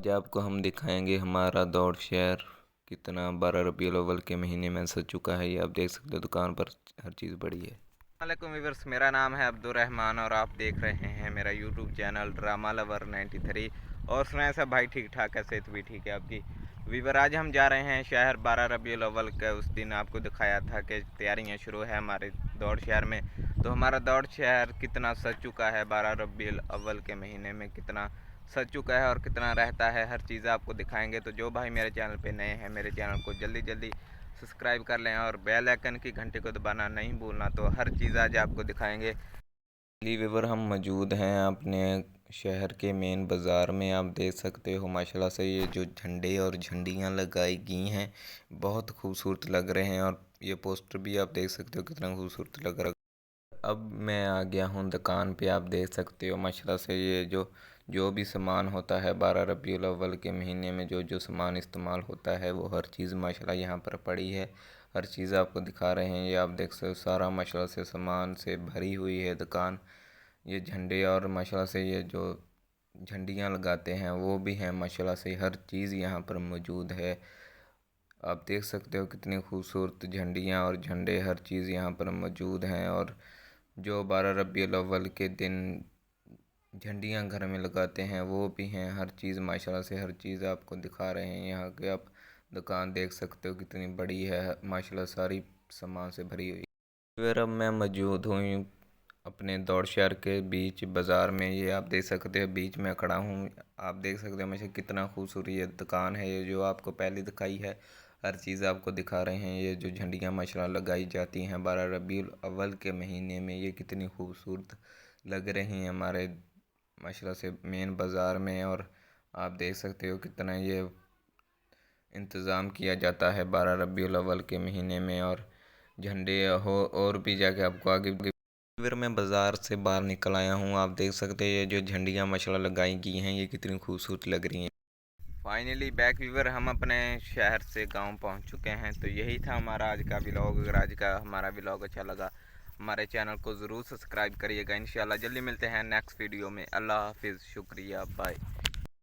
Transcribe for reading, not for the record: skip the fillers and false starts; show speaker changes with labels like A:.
A: आज आपको हम दिखाएंगे हमारा दौड़ शहर कितना 12 रबीउल अव्वल के महीने में सज चुका है। ये आप देख सकते हो, दुकान पर हर चीज़ बड़ी है।
B: वालेकुम व्यूअर्स, मेरा नाम है अब्दुर्रहमान और आप देख रहे हैं मेरा यूट्यूब चैनल ड्रामा लवर 93। और सुनाए सब भाई ठीक ठाक है, सेहत भी ठीक है आपकी। व्यूअर आज हम जा रहे हैं शहर 12 रबीउल अव्वल के। उस दिन आपको दिखाया था कि तैयारियां शुरू है हमारे दौड़ शहर में। तो हमारा दौड़ शहर कितना सज चुका है 12 रबीउल अव्वल के महीने में, कितना सज चुका है और कितना रहता है, हर चीज़ आपको दिखाएंगे। तो जो भाई मेरे चैनल पे नए हैं मेरे चैनल को जल्दी जल्दी सब्सक्राइब कर लें और बेल आइकन की घंटी को दबाना नहीं भूलना। तो हर चीज़ आज आपको दिखाएंगे।
A: लीवर हम मौजूद हैं अपने शहर के मेन बाज़ार में। आप देख सकते हो माशाल्लाह से ये जो झंडे और झंडियाँ लगाई गई हैं बहुत खूबसूरत लग रहे हैं। और ये पोस्टर भी आप देख सकते हो कितना खूबसूरत लग रहा है। अब मैं आ गया हूँ दुकान पे। आप देख सकते हो माशाल्लाह से ये जो भी सामान होता है 12 रबीउल अव्वल के महीने में जो जो सामान इस्तेमाल होता है वो हर चीज़ माशाल्लाह यहाँ पर पड़ी है। हर चीज़ आपको दिखा रहे हैं। ये आप देख सकते हो सारा माशाल्लाह से सामान से भरी हुई है दुकान। ये झंडे और माशाल्लाह से ये जो झंडियाँ लगाते हैं वो भी हैं माशाल्लाह से। हर चीज़ यहाँ पर मौजूद है। आप देख सकते हो कितनी खूबसूरत झंडियाँ और झंडे हर चीज़ यहाँ पर मौजूद हैं। और जो 12 रबीउल अव्वल के दिन झंडियाँ घर में लगाते हैं वो भी हैं। हर चीज़ माशाल्लाह से हर चीज़ आपको दिखा रहे हैं। यहाँ के आप दुकान देख सकते हो कितनी बड़ी है माशाल्लाह, सारी सामान से भरी हुई। फिर अब मैं मौजूद हूँ अपने दौड़ शहर के बीच बाज़ार में। ये आप देख सकते हो बीच में खड़ा हूँ। आप देख सकते हो मुझे कितना खूबसूरत ये दुकान है। ये जो आपको पहले दिखाई है हर चीज़ आपको दिखा रहे हैं। ये जो झंडियाँ माशाल्लाह लगाई जाती हैं 12 रबीउल अव्वल के महीने में, ये कितनी खूबसूरत लग रही हैं हमारे माशाल्लाह से मेन बाज़ार में। और आप देख सकते हो कितना ये इंतज़ाम किया जाता है 12 रबीउल अव्वल के महीने में। और झंडे हो और भी जाके आपको आगे फिर मैं बाज़ार से बाहर निकल आया हूँ। आप देख सकते हैं ये जो झंडियाँ माशाल्लाह लगाई गई हैं ये कितनी खूबसूरत लग रही हैं।
B: फाइनली बैक व्यूअर, हम अपने शहर से गांव पहुंच चुके हैं। तो यही था हमारा आज का व्लॉग। अगर आज का हमारा व्लॉग अच्छा लगा हमारे चैनल को ज़रूर सब्सक्राइब करिएगा। इंशाल्लाह जल्दी मिलते हैं नेक्स्ट वीडियो में। अल्लाह हाफिज़, शुक्रिया, बाय।